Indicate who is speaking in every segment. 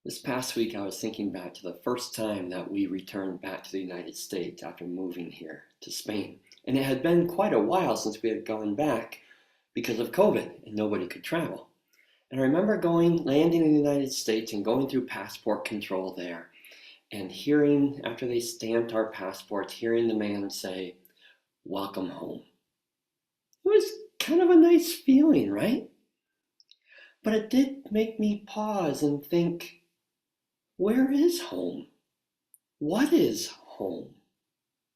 Speaker 1: This past week, I was thinking back to the first time that we returned back to the United States after moving here to Spain. And it had been quite a while since we had gone back because of COVID and nobody could travel. And I remember landing in the United States and going through passport control there and hearing, after they stamped our passports, hearing the man say, "Welcome home." It was kind of a nice feeling, right? But it did make me pause and think, where is home? What is home?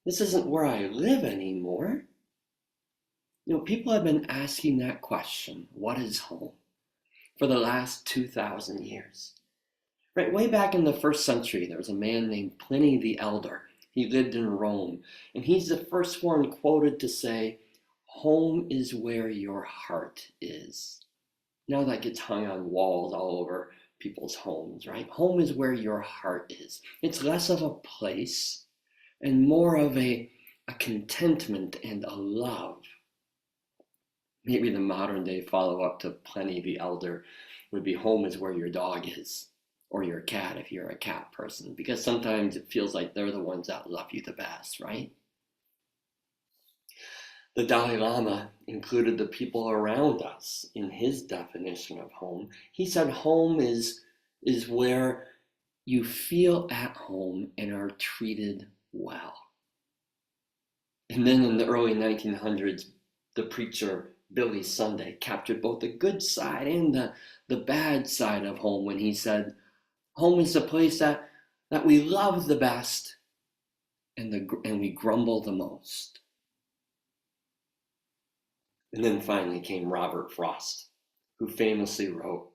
Speaker 1: This isn't where I live anymore. People have been asking that question, what is home, for the last 2,000 years. Right, way back in the first century, there was a man named Pliny the Elder. He lived in Rome, and he's the first one quoted to say, "Home is where your heart is." Now that gets hung on walls all over people's homes, right? Home is where your heart is. It's less of a place and more of a contentment and a love. Maybe the modern day follow up to Pliny the Elder would be home is where your dog is, or your cat if you're a cat person, because sometimes it feels like they're the ones that love you the best, right? The Dalai Lama included the people around us in his definition of home. He said home is where you feel at home and are treated well. And then in the early 1900s, the preacher Billy Sunday captured both the good side and the bad side of home when he said, home is the place that we love the best and we grumble the most. And then finally came Robert Frost, who famously wrote,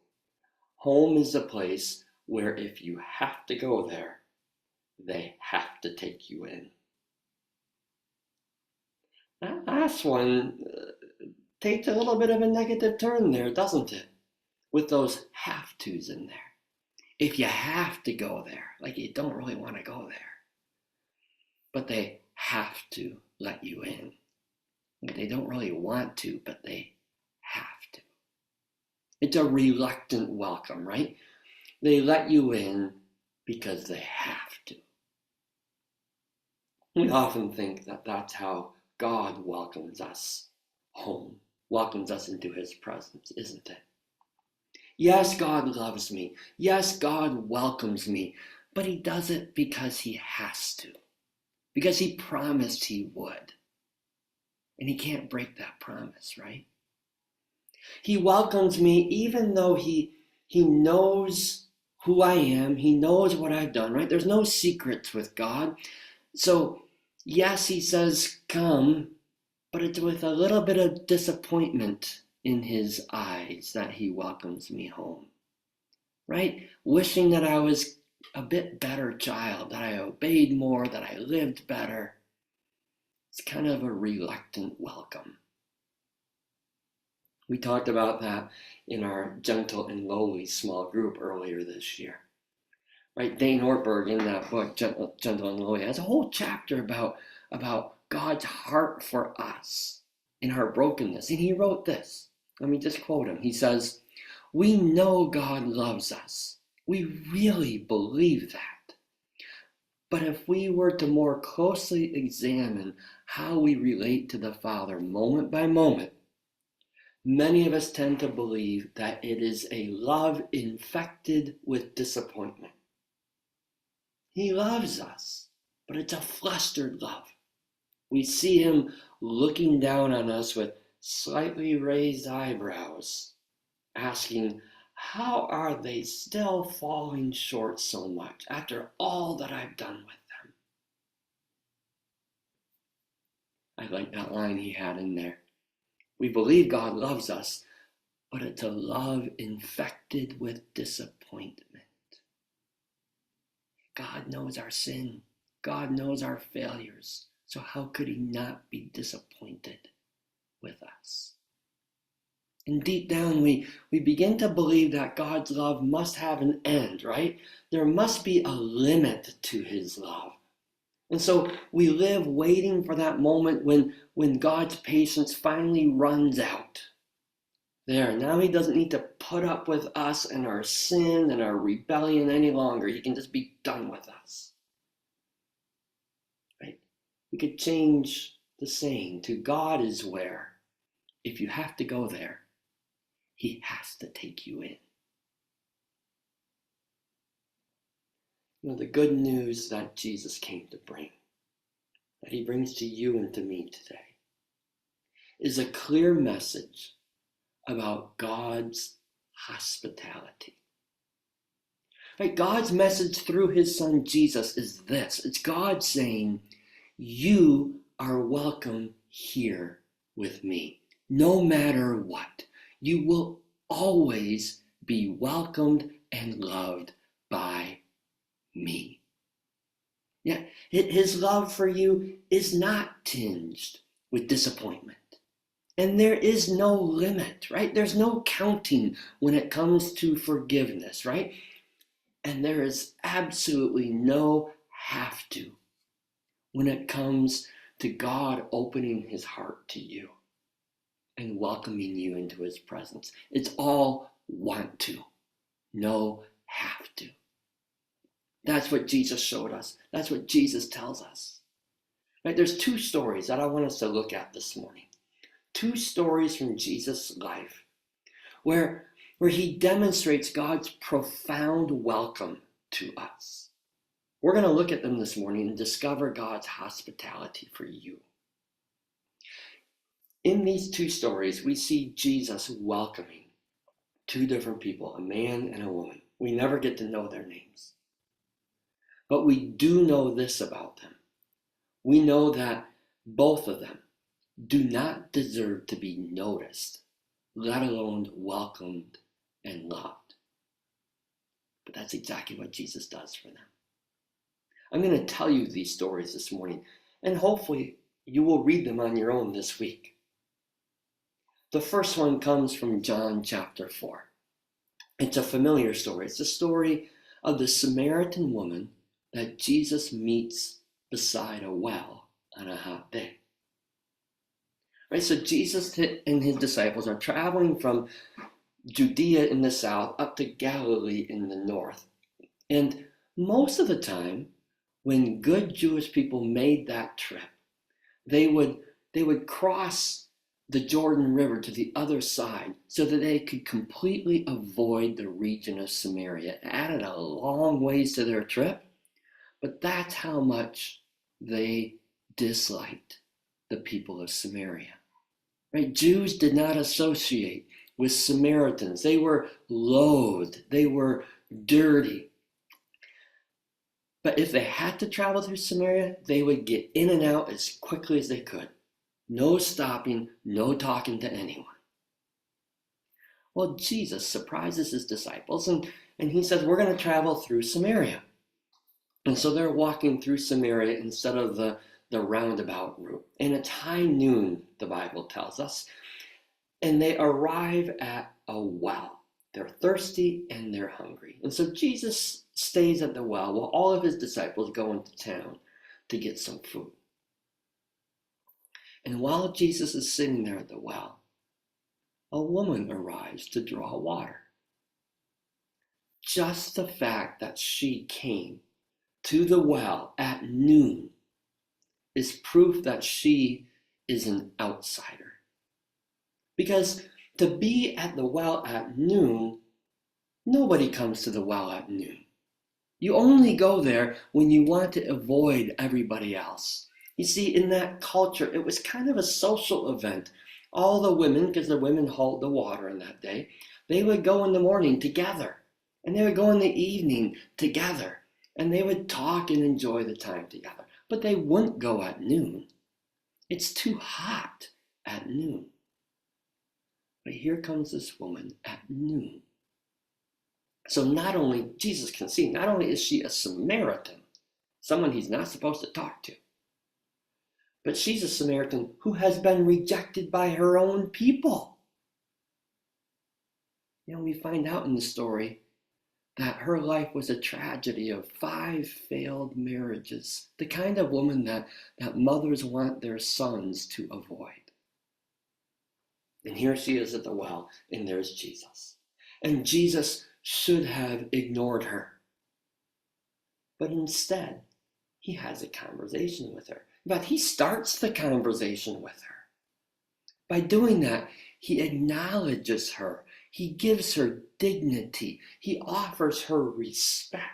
Speaker 1: "Home is a place where if you have to go there, they have to take you in." That last one takes a little bit of a negative turn there, doesn't it? With those have tos in there. If you have to go there, like you don't really want to go there, but they have to let you in. They don't really want to, but they have to. It's a reluctant welcome, right? They let you in because they have to. We often think that that's how God welcomes us home, welcomes us into his presence, isn't it? Yes, God loves me. Yes, God welcomes me, but he does it because he has to, because he promised he would. And he can't break that promise, right? He welcomes me even though he knows who I am. He knows what I've done, right? There's no secrets with God. So, yes, he says, come, but it's with a little bit of disappointment in his eyes that he welcomes me home, right? Wishing that I was a bit better child, that I obeyed more, that I lived better. It's kind of a reluctant welcome. We talked about that in our Gentle and Lowly small group earlier this year. Right? Dane Ortberg in that book, Gentle and Lowly, has a whole chapter about God's heart for us in our brokenness. And he wrote this. Let me just quote him. He says, "We know God loves us. We really believe that. But if we were to more closely examine how we relate to the Father moment by moment, many of us tend to believe that it is a love infected with disappointment. He loves us, but it's a flustered love. We see him looking down on us with slightly raised eyebrows, asking, how are they still falling short so much after all that I've done with them?" I like that line he had in there. We believe God loves us, but it's a love infected with disappointment. God knows our sin. God knows our failures. So how could he not be disappointed with us? And deep down, we begin to believe that God's love must have an end, right? There must be a limit to his love. And so we live waiting for that moment when God's patience finally runs out. There, now he doesn't need to put up with us and our sin and our rebellion any longer. He can just be done with us. Right? We could change the saying to God is where, if you have to go there, he has to take you in. The good news that Jesus came to bring, that he brings to you and to me today, is a clear message about God's hospitality. Right? God's message through his son Jesus is this. It's God saying, you are welcome here with me. No matter what, you will always be welcomed and loved by me. Yeah, his love for you is not tinged with disappointment. And there is no limit, right? There's no counting when it comes to forgiveness, right? And there is absolutely no have to when it comes to God opening his heart to you and welcoming you into his presence. It's all want to, no have to. That's what Jesus showed us. That's what Jesus tells us. Right? There's two stories that I want us to look at this morning. Two stories from Jesus' life where he demonstrates God's profound welcome to us. We're going to look at them this morning and discover God's hospitality for you. In these two stories, we see Jesus welcoming two different people, a man and a woman. We never get to know their names. But we do know this about them. We know that both of them do not deserve to be noticed, let alone welcomed and loved. But that's exactly what Jesus does for them. I'm going to tell you these stories this morning, and hopefully you will read them on your own this week. The first one comes from John chapter 4. It's a familiar story. It's the story of the Samaritan woman that Jesus meets beside a well on a hot day. Right, so Jesus and his disciples are traveling from Judea in the south up to Galilee in the north. And most of the time, when good Jewish people made that trip, they would cross the Jordan River to the other side so that they could completely avoid the region of Samaria. It added a long ways to their trip, but that's how much they disliked the people of Samaria. Right? Jews did not associate with Samaritans. They were loathed. They were dirty. But if they had to travel through Samaria, they would get in and out as quickly as they could. No stopping, no talking to anyone. Well, Jesus surprises his disciples and he says, we're going to travel through Samaria. And so they're walking through Samaria instead of the roundabout route. And it's high noon, the Bible tells us. And they arrive at a well. They're thirsty and they're hungry. And so Jesus stays at the well while all of his disciples go into town to get some food. And while Jesus is sitting there at the well, a woman arrives to draw water. Just the fact that she came to the well at noon is proof that she is an outsider. Because to be at the well at noon, nobody comes to the well at noon. You only go there when you want to avoid everybody else. You see, in that culture, it was kind of a social event. All the women, because the women hauled the water in that day, they would go in the morning together. And they would go in the evening together. And they would talk and enjoy the time together. But they wouldn't go at noon. It's too hot at noon. But here comes this woman at noon. So not only, Jesus can see, not only is she a Samaritan, someone he's not supposed to talk to, but she's a Samaritan who has been rejected by her own people. We find out in the story that her life was a tragedy of 5 failed marriages, the kind of woman that mothers want their sons to avoid. And here she is at the well, and there's Jesus. And Jesus should have ignored her. But instead, he has a conversation with her. In fact, he starts the conversation with her. By doing that, he acknowledges her. He gives her dignity. He offers her respect.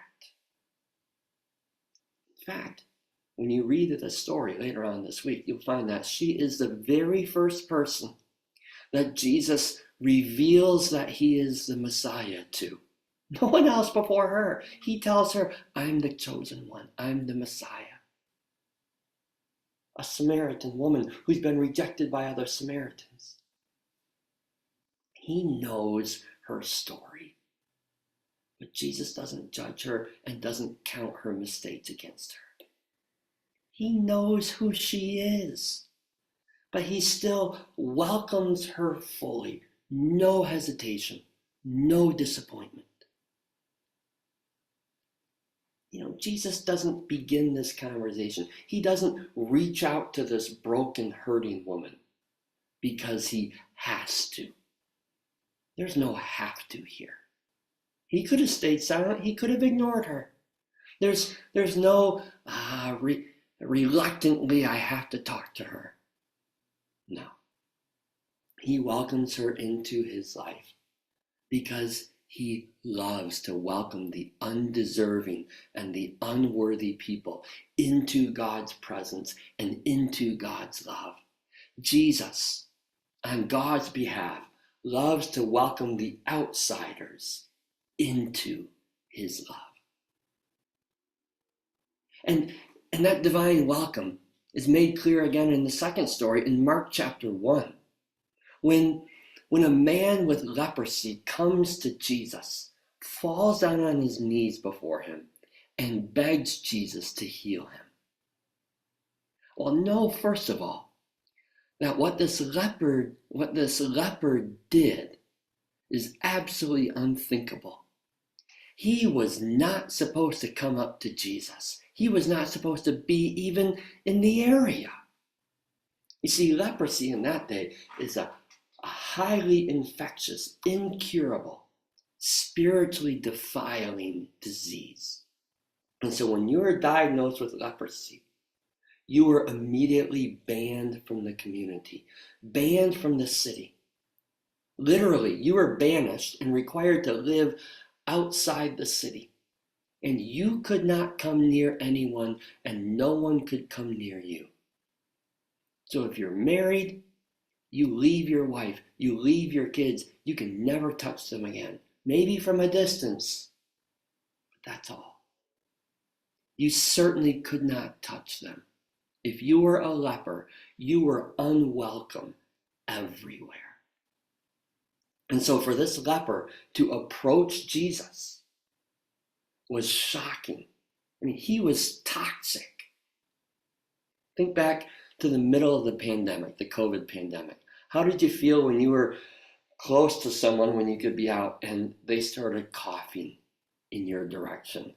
Speaker 1: In fact, when you read the story later on this week, you'll find that she is the very first person that Jesus reveals that he is the Messiah to. No one else before her. He tells her, I'm the chosen one. I'm the Messiah. A Samaritan woman who's been rejected by other Samaritans. He knows her story. But Jesus doesn't judge her and doesn't count her mistakes against her. He knows who she is. But he still welcomes her fully. No hesitation. No disappointment. Jesus doesn't begin this conversation. He doesn't reach out to this broken, hurting woman because he has to. There's no have to here. He could have stayed silent. He could have ignored her. There's no reluctantly I have to talk to her. No. He welcomes her into his life because he loves to welcome the undeserving and the unworthy people into God's presence and into God's love. Jesus, on God's behalf, loves to welcome the outsiders into his love. And that divine welcome is made clear again in the second story in Mark chapter 1. When a man with leprosy comes to Jesus, falls down on his knees before him, and begs Jesus to heal him. Well, know first of all that what this leper did is absolutely unthinkable. He was not supposed to come up to Jesus. He was not supposed to be even in the area. You see, leprosy in that day is a highly infectious, incurable, spiritually defiling disease. And so when you were diagnosed with leprosy, you were immediately banned from the community, banned from the city. Literally, you were banished and required to live outside the city. And you could not come near anyone, and no one could come near you. So if you're married, you leave your wife, you leave your kids, you can never touch them again. Maybe from a distance, but that's all. You certainly could not touch them. If you were a leper, you were unwelcome everywhere. And so for this leper to approach Jesus was shocking. I mean, he was toxic. Think back to the middle of the pandemic, the COVID pandemic. How did you feel when you were close to someone when you could be out and they started coughing in your direction?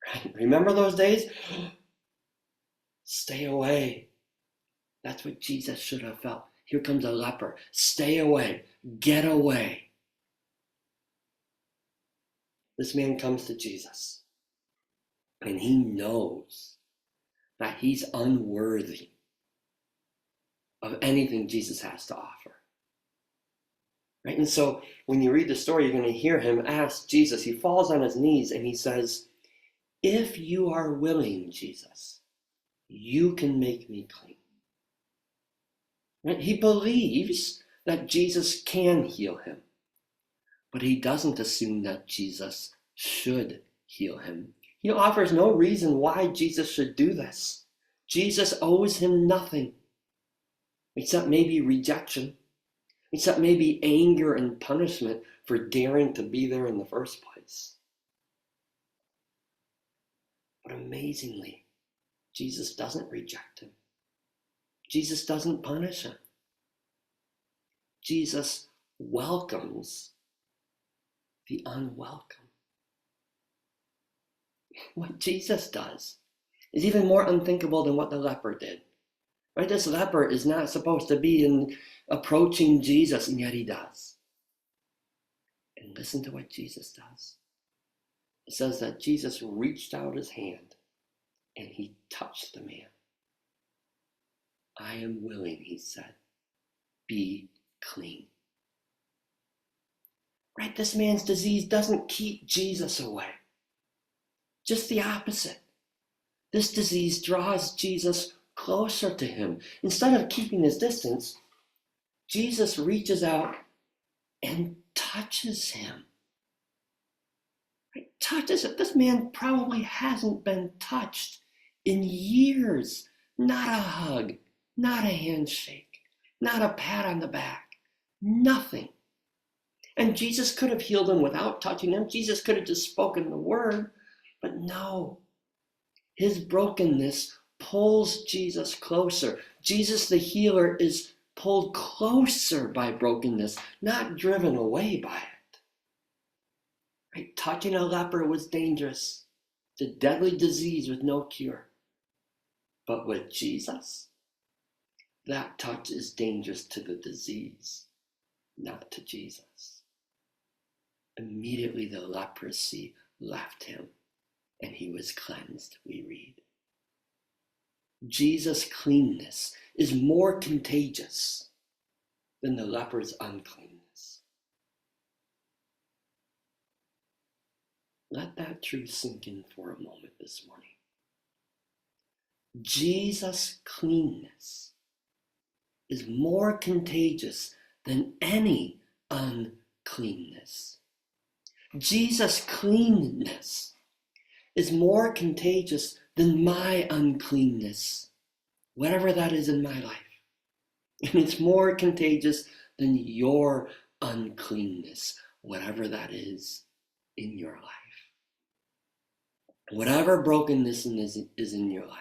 Speaker 1: Right? Remember those days? Stay away. That's what Jesus should have felt. Here comes a leper. Stay away. Get away. This man comes to Jesus, and he knows that he's unworthy of anything Jesus has to offer. Right? And so when you read the story, you're going to hear him ask Jesus. He falls on his knees and he says, if you are willing, Jesus, you can make me clean. Right? He believes that Jesus can heal him, but he doesn't assume that Jesus should heal him. He offers no reason why Jesus should do this. Jesus owes him nothing, except maybe rejection, except maybe anger and punishment for daring to be there in the first place. But amazingly, Jesus doesn't reject him. Jesus doesn't punish him. Jesus welcomes the unwelcome. What Jesus does is even more unthinkable than what the leper did. Right? This leper is not supposed to be approaching Jesus, and yet he does. And listen to what Jesus does. It says that Jesus reached out his hand and he touched the man. I am willing, he said, be clean. Right? This man's disease doesn't keep Jesus away. Just the opposite. This disease draws Jesus closer to him. Instead of keeping his distance, Jesus reaches out and touches him. Right? Touches it. This man probably hasn't been touched in years. Not a hug, not a handshake, not a pat on the back, nothing. And Jesus could have healed him without touching him. Jesus could have just spoken the word, but no. His brokenness pulls Jesus closer. Jesus, the healer, is pulled closer by brokenness, not driven away by it. Right? Touching a leper was dangerous. It's a deadly disease with no cure. But with Jesus, that touch is dangerous to the disease, not to Jesus. Immediately the leprosy left him, and he was cleansed, we read. Jesus' cleanness is more contagious than the leper's uncleanness. Let that truth sink in for a moment this morning. Jesus' cleanness is more contagious than any uncleanness. Jesus' cleanness is more contagious than my uncleanness, whatever that is in my life. And it's more contagious than your uncleanness, whatever that is in your life. Whatever brokenness is in your life,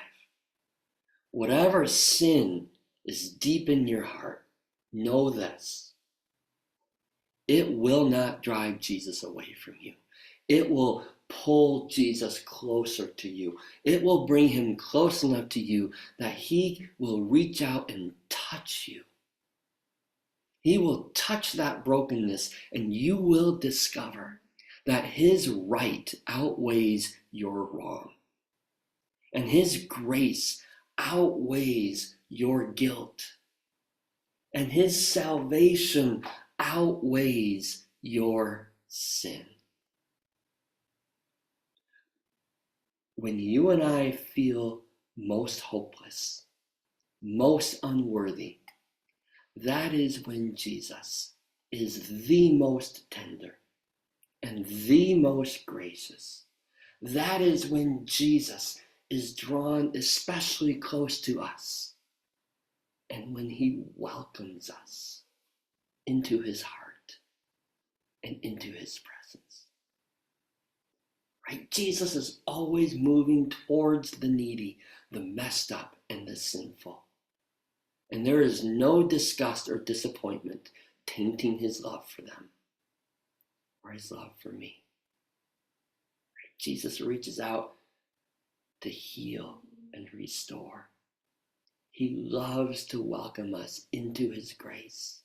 Speaker 1: whatever sin is deep in your heart, know this. It will not drive Jesus away from you. It will pull Jesus closer to you. It will bring him close enough to you that he will reach out and touch you. He will touch that brokenness, and you will discover that his right outweighs your wrong. And his grace outweighs your guilt. And his salvation outweighs your sin. When you and I feel most hopeless, most unworthy, that is when Jesus is the most tender and the most gracious. That is when Jesus is drawn especially close to us, and when he welcomes us into his heart and into his presence. Right? Jesus is always moving towards the needy, the messed up, and the sinful. And there is no disgust or disappointment tainting his love for them or his love for me. Right? Jesus reaches out to heal and restore. He loves to welcome us into his grace,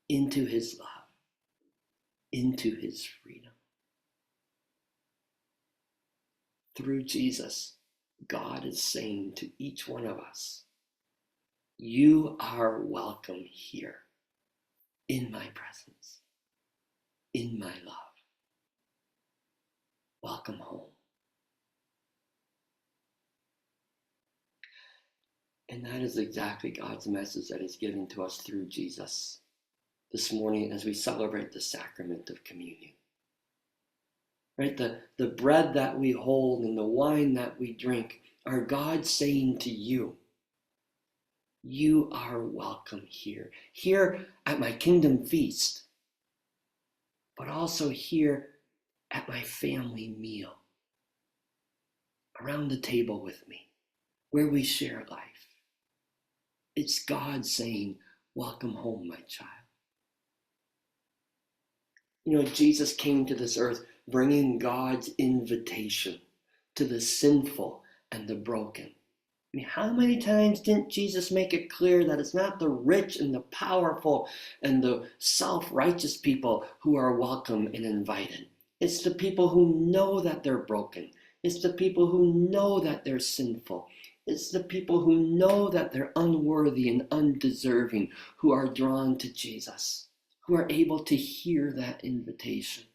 Speaker 1: into his love, into his freedom. Through Jesus, God is saying to each one of us, you are welcome here, in my presence, in my love. Welcome home. And that is exactly God's message that is given to us through Jesus this morning as we celebrate the sacrament of communion. Right? The bread that we hold and the wine that we drink are God saying to you, you are welcome here. Here at my kingdom feast, but also here at my family meal, around the table with me, where we share life. It's God saying, welcome home, my child. You know, Jesus came to this earth bringing God's invitation to the sinful and the broken. I mean, how many times didn't Jesus make it clear that it's not the rich and the powerful and the self-righteous people who are welcome and invited? It's the people who know that they're broken. It's the people who know that they're sinful. It's the people who know that they're unworthy and undeserving who are drawn to Jesus, who are able to hear that invitation.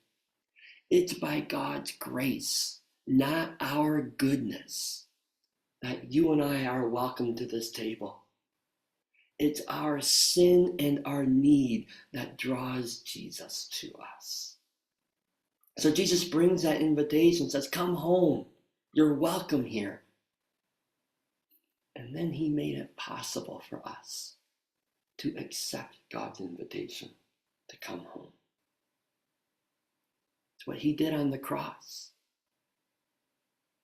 Speaker 1: It's by God's grace, not our goodness, that you and I are welcome to this table. It's our sin and our need that draws Jesus to us. So Jesus brings that invitation, says, come home. You're welcome here. And then he made it possible for us to accept God's invitation to come home. It's what he did on the cross.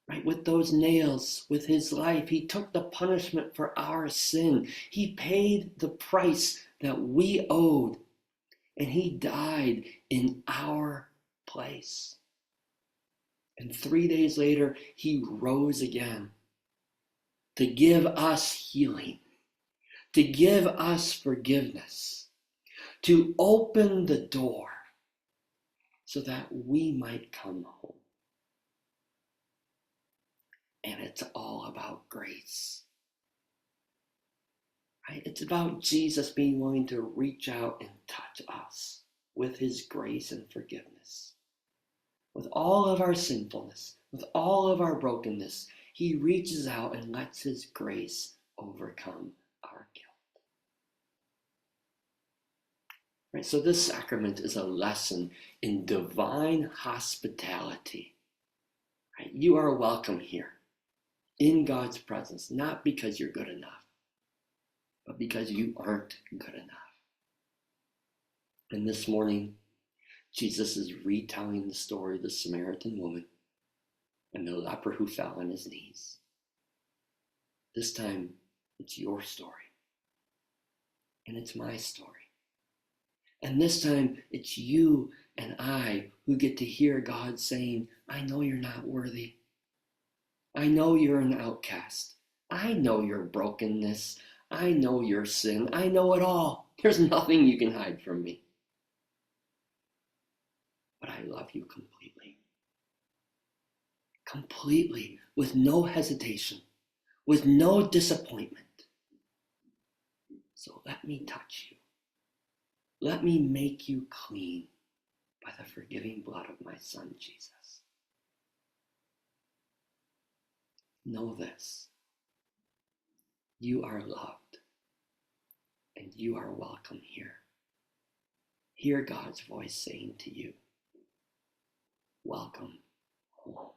Speaker 1: Right, with those nails, with his life, he took the punishment for our sin. He paid the price that we owed, and he died in our place. And 3 days later, he rose again to give us healing, to give us forgiveness, to open the door so that we might come home. And it's all about grace. Right? It's about Jesus being willing to reach out and touch us with his grace and forgiveness. With all of our sinfulness, with all of our brokenness, he reaches out and lets his grace overcome our guilt. Right? So this sacrament is a lesson in divine hospitality. Right? You are welcome here in God's presence, not because you're good enough, but because you aren't good enough. And this morning, Jesus is retelling the story of the Samaritan woman and the leper who fell on his knees. This time, it's your story. And it's my story. And this time, it's you and I who get to hear God saying, I know you're not worthy. I know you're an outcast. I know your brokenness. I know your sin. I know it all. There's nothing you can hide from me. But I love you completely. Completely, with no hesitation, with no disappointment. So let me touch you. Let me make you clean by the forgiving blood of my Son, Jesus. Know this. You are loved, and you are welcome here. Hear God's voice saying to you, welcome home.